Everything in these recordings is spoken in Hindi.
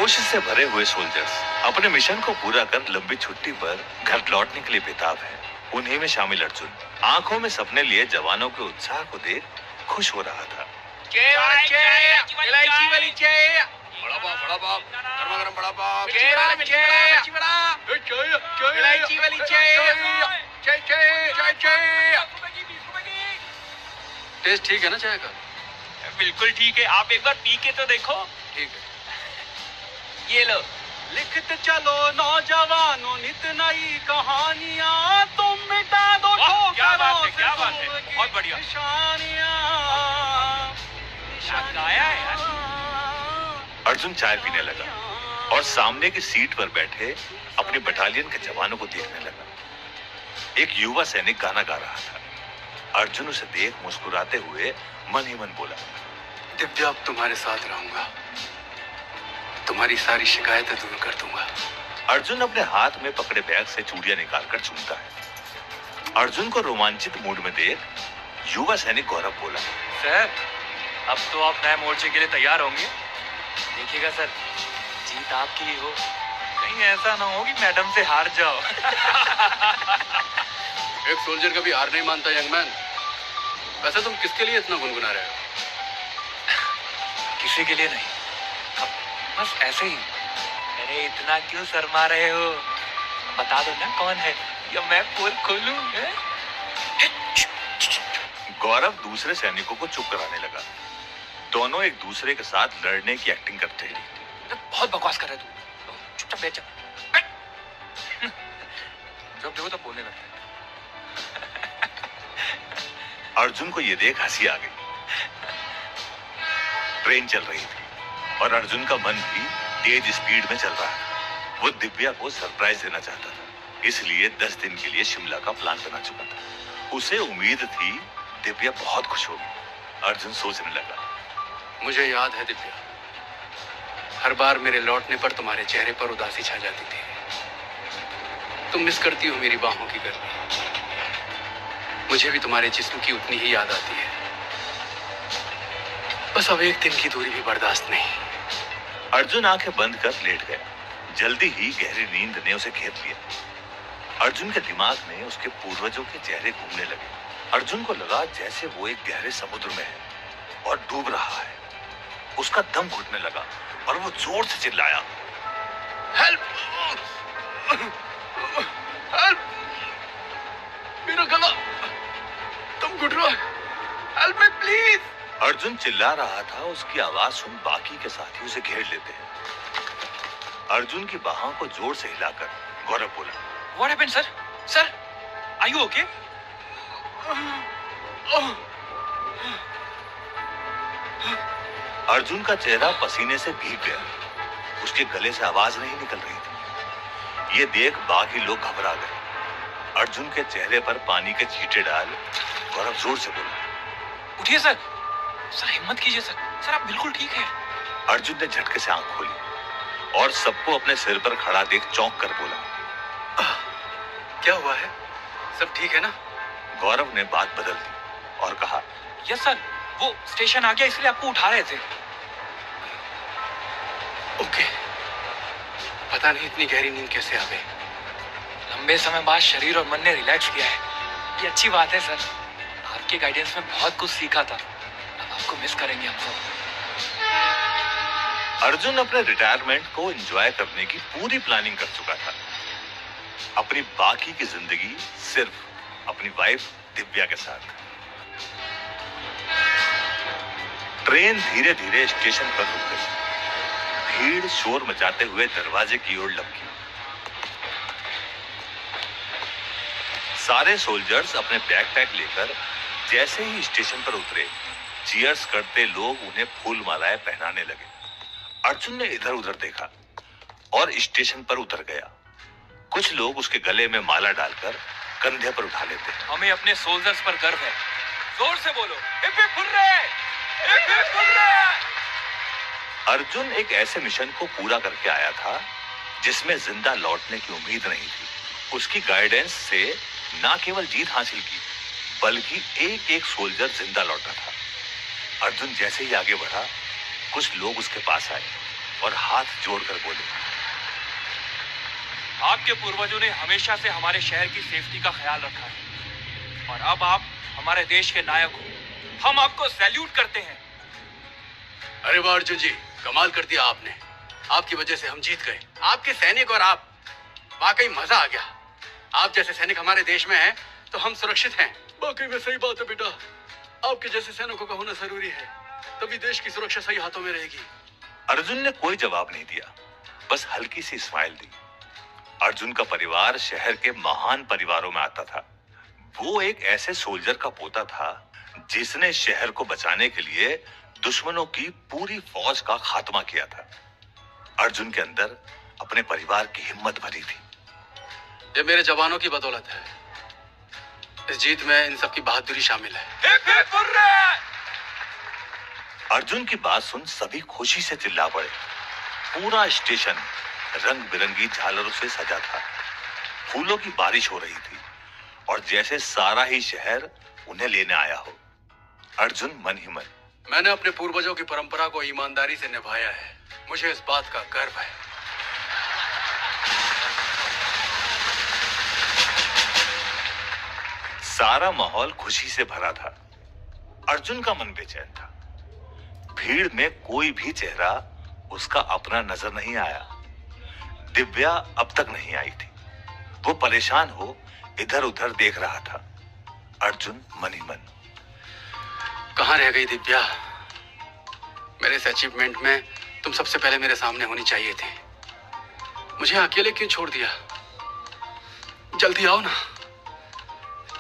जोश से भरे हुए सोल्जर्स अपने मिशन को पूरा कर लंबी छुट्टी पर घर लौटने के लिए बेताब है। उन्हीं में शामिल अर्जुन आंखों में सपने लिए जवानों के उत्साह को देख खुश हो रहा था। इलायची वाली चाय, बड़ा बाप, गरमा गरम बड़ा बाप, इलायची वाली चाय। टेस्ट ठीक है ना चाय का? बिल्कुल ठीक है, आप एक बार पी के तो देखो। ठीक है। ये लो। लिखते चलो नौजवानों नित नई कहानियां, तुम मिटा दो क्या बात है, बहुत बढ़िया। गाया है यार। अर्जुन चाय पीने लगा और सामने की सीट पर बैठे अपनी बटालियन के जवानों को देखने लगा। एक युवा सैनिक गाना गा रहा था। अर्जुन उसे देख मुस्कुराते हुए मन ही मन बोला, दिव्या, अब तुम्हारे साथ रहूंगा, तुम्हारी सारी शिकायतें दूर कर दूंगा। अर्जुन अपने हाथ में पकड़े बैग से चूड़ियां निकालकर चूमता है। अर्जुन को रोमांचित मूड में देख युवा सैनिक गौरव बोला, सर, अब तो आप नए मोर्चे के लिए तैयार होंगे। देखिएगा सर, जीत आपकी ही हो, कहीं ऐसा ना हो कि मैडम से हार जाओ। एक सोल्जर कभी हार नहीं मानता यंग मैन। वैसे तुम किसके लिए इतना गुनगुना रहे हो? किसी के लिए नहीं, अब बस ऐसे ही। अरे इतना क्यों शर्मा रहे हो? बता दो ना कौन है, या मैं पोल खोलूं? गौरव दूसरे सैनिकों को चुप कराने लगा। दोनों एक दूसरे के साथ लड़ने की एक्टिंग करते हैं। बहुत बकवास कर रहे तू, चुपचाप बैठ जा। जब देखो तब बोलने लगता है। अर्जुन को यह देख हंसी आ गई। ट्रेन चल रही थी और अर्जुन का मन भी तेज स्पीड में चल रहा था। वो दिव्या को सरप्राइज देना चाहता था, इसलिए 10 दिन के लिए शिमला का प्लान बना चुका था। उसे उम्मीद थी दिव्या बहुत खुश होगी। अर्जुन सोचने लगा, मुझे याद है दिव्या, हर बार मेरे लौटने पर तुम्हारे चेहरे पर उदासी छा जाती थी। तुम मिस करती हो मेरी बाहों की गर्मी। मुझे भी तुम्हारे जिस्म की उतनी ही याद आती है। बस अब एक दिन की दूरी भी बर्दाश्त नहीं। अर्जुन आंखें बंद कर लेट गया। जल्दी ही गहरी नींद ने उसे घेर लिया। अर्जुन के दिमाग में उसके पूर्वजों के चेहरे घूमने लगे। अर्जुन को लगा जैसे वो एक गहरे समुद्र में है और डूब रहा है। उसका दम घुटने लगा और वो जोर से चिल्लाया, हेल्प! हेल्प! मेरा गला तुम घुट रहा है। Help me please! अर्जुन चिल्ला रहा था। उसकी आवाज सुन बाकी के साथी उसे घेर लेते हैं। अर्जुन की बाहों को जोर से हिलाकर गौरव बोला, What happened, sir? Sir, are you okay? Arjun का चेहरा पसीने से भीग गया। उसके गले से आवाज नहीं निकल रही थी। ये देख बाकी लोग घबरा गए। अर्जुन के चेहरे पर पानी के छींटे डाल गौरव जोर से बोला, उठिए सर। सर हिम्मत कीजिए सर। सर आप बिल्कुल ठीक है। अर्जुन ने झटके से आंख खोली और सबको अपने सिर पर खड़ा देख चौंक कर बोला, क्या हुआ है? सब ठीक है ना? गौरव ने बात बदल दी और कहा, यस सर, वो स्टेशन आ गया इसलिए आपको उठा रहे थे। ओके। पता नहीं इतनी गहरी नींद कैसे आ गई। लंबे समय बाद शरीर और मन ने रिलैक्स किया है, ये अच्छी बात है सर। आपके गाइडेंस में बहुत कुछ सीखा था, अब आपको मिस करेंगे हम सब। अर्जुन अपने रिटायरमेंट को एंजॉय करने की पूरी प्लानिंग कर चुका था। अपनी बाकी की जिंदगी सिर्फ अपनी वाइफ दिव्या के साथ। ट्रेन धीरे धीरे स्टेशन पर रुक गई। भीड़ शोर मचाते हुए दरवाजे की ओर लपकी। सारे सोल्जर्स अपने बैकपैक लेकर जैसे ही स्टेशन पर उतरे, चीयर्स करते लोग उन्हें फूल मालाएं पहनाने लगे। अर्जुन ने इधर उधर देखा और स्टेशन पर उतर गया। कुछ लोग उसके गले में माला डालकर कंधे पर उठा लेते हैं। हमें अपने सोल्जर्स पर गर्व है। जोर से बोलो, hip hip hurray! Hip hip hurray! Arjun एक ऐसे मिशन को पूरा करके आया था जिसमें जिंदा लौटने की उम्मीद नहीं थी। उसकी गाइडेंस से न केवल जीत हासिल की, बल्कि एक एक सोल्जर जिंदा लौटा था। अर्जुन जैसे ही आगे बढ़ा, कुछ लोग उसके पास आए और हाथ जोड़कर बोले, आपके पूर्वजों ने हमेशा से हमारे शहर की सेफ्टी का ख्याल रखा है और अब आप हमारे देश के नायक हो। हम आपको सैल्यूट करते हैं। अरे वाह अर्जुन जी, कमाल कर दिया आपने। आपकी वजह से हम जीत गए। आपके सैनिक और आप, वाकई मजा आ गया। आप जैसे सैनिक हमारे देश में हैं तो हम सुरक्षित हैं। वाकई में सही बात है बेटा, आपके जैसे सैनिकों का होना जरूरी है, तभी देश की सुरक्षा सही हाथों में रहेगी। अर्जुन ने कोई जवाब नहीं दिया, बस हल्की सी स्माइल दी। अर्जुन का परिवार शहर के महान परिवारों में आता था। वो एक ऐसे सोल्जर का पोता था जिसने शहर को बचाने के लिए दुश्मनों की पूरी फौज का खात्मा किया था। अर्जुन के अंदर अपने परिवार की हिम्मत भरी थी। ये मेरे जवानों की बदौलत है। इस जीत में इन सबकी बहादुरी शामिल है। अर्जुन की बात सुन सभी खुशी से चिल्ला पड़े। पूरा स्टेशन रंग बिरंगी झालरों से सजा था। फूलों की बारिश हो रही थी और जैसे सारा ही शहर उन्हें लेने आया हो। अर्जुन मन ही मन, मैंने अपने पूर्वजों की परंपरा को ईमानदारी से निभाया है। मुझे इस बात का गर्व है। सारा माहौल खुशी से भरा था। अर्जुन का मन बेचैन था। भीड़ में कोई भी चेहरा उसका अपना नजर नहीं आया। दिव्या अब तक नहीं आई थी। वो परेशान हो इधर उधर देख रहा था। अर्जुन मन ही मन, कहां रह गई दिव्या? मेरे इस अचीवमेंट में तुम सबसे पहले मेरे सामने होनी चाहिए थी। मुझे अकेले क्यों छोड़ दिया? जल्दी आओ ना,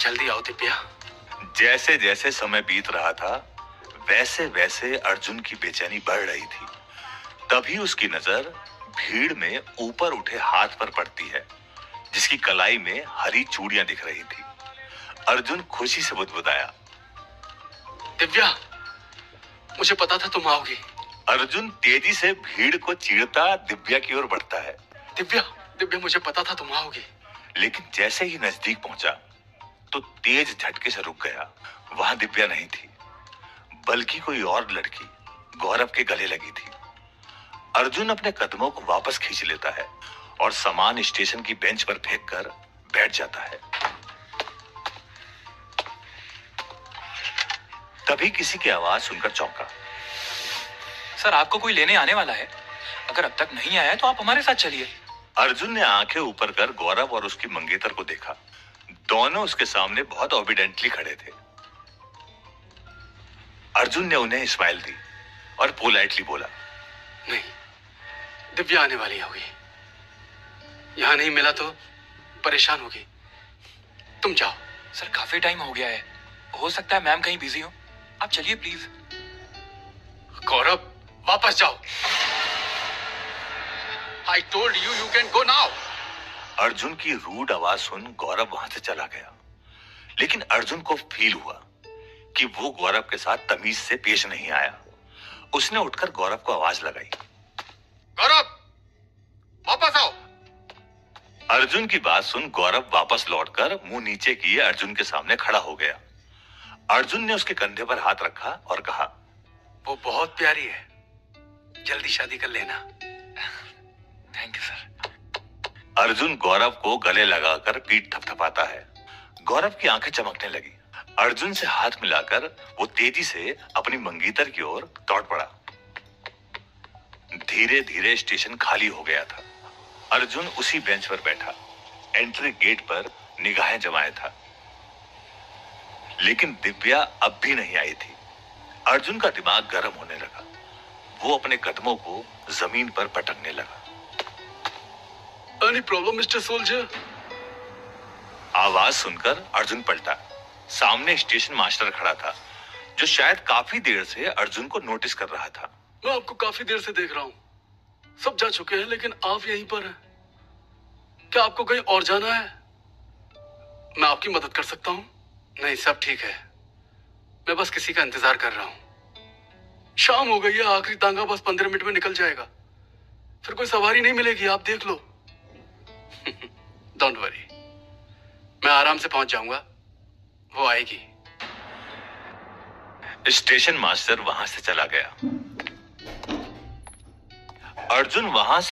जल्दी आओ दिव्या। जैसे जैसे समय बीत रहा था वैसे वैसे अर्जुन की बेचैनी बढ़ रही थी। तभी उसकी नजर भीड़ में ऊपर उठे हाथ पर पड़ती है जिसकी कलाई में हरी चूड़ियां दिख रही थी। अर्जुन खुशी से बुदबुदाया, दिव्या, मुझे पता था तुम आओगी। अर्जुन तेजी से भीड़ को चीरता दिव्या की ओर बढ़ता है। दिव्या, दिव्या, मुझे पता था तुम आओगी। लेकिन जैसे ही नजदीक पहुंचा तो तेज झटके से रुक गया। वहां दिव्या नहीं थी, बल्कि कोई और लड़की गौरव के गले लगी थी। अर्जुन अपने कदमों को वापस खींच लेता है और सामान स्टेशन की बेंच पर फेंककर बैठ जाता है। तभी किसी की आवाज सुनकर चौंका। सर, आपको कोई लेने आने वाला है। अगर अब तक नहीं आया तो आप हमारे साथ चलिए। अर्जुन ने आंखें ऊपर कर गौरव और उसकी मंगेतर को देखा। दोनों उसके सामने बहुत ओबिडेंटली खड़े थे। अर्जुन ने उन्हें स्माइल दी और पोलाइटली बोला, नहीं, दिव्या आने वाली होगी। यहां नहीं मिला तो परेशान होगी। तुम जाओ। सर, काफी टाइम हो गया है, हो सकता है मैम कहीं बिजी हो। आप चलिए प्लीज। गौरव, वापस जाओ। I told you you can go now. Arjun की रूड आवाज सुन गौरव वहां से चला गया। लेकिन अर्जुन को फील हुआ कि वो गौरव के साथ तमीज से पेश नहीं आया। उसने उठकर गौरव को आवाज लगाई, गौरव, वापस आओ। अर्जुन की बात सुन गौरव वापस लौटकर मुंह नीचे किए अर्जुन के सामने खड़ा हो गया। अर्जुन ने उसके कंधे पर हाथ रखा और कहा, वो बहुत प्यारी है, जल्दी शादी कर लेना। Thank you sir. Arjun Gaurav को गले लगाकर पीठ थपथपाता है। गौरव की आंखें चमकने लगी। अर्जुन से हाथ मिलाकर वो तेजी से अपनी मंगीतर की ओर दौड़ पड़ा। धीरे धीरे स्टेशन खाली हो गया था। अर्जुन उसी बेंच पर बैठा एंट्री गेट पर निगाहें जमाए था। लेकिन दिव्या अब भी नहीं आई थी। अर्जुन का दिमाग गर्म होने लगा। वो अपने कदमों को जमीन पर पटकने लगा। Any problem, Mr. Soldier? आवाज सुनकर अर्जुन पलटा। सामने स्टेशन मास्टर खड़ा था जो शायद काफी देर से अर्जुन को नोटिस कर रहा था। मैं आपको काफी देर से देख रहा हूँ। सब जा चुके हैं लेकिन आप यहीं पर हैं। क्या आपको कहीं और जाना है? मैं आपकी मदद कर सकता हूँ? नहीं, सब ठीक है। मैं बस किसी का इंतजार कर रहा हूँ। शाम हो गई है, आखिरी तांगा बस 15 मिनट में निकल जाएगा। फिर कोई सवारी नहीं मिलेगी, आप देख लो। डोंट वरी, मैं आराम से पहुंच जाऊंगा। वो आएगी। स्टेशन मास्टर वहां से चला गया। अर्जुन वहां से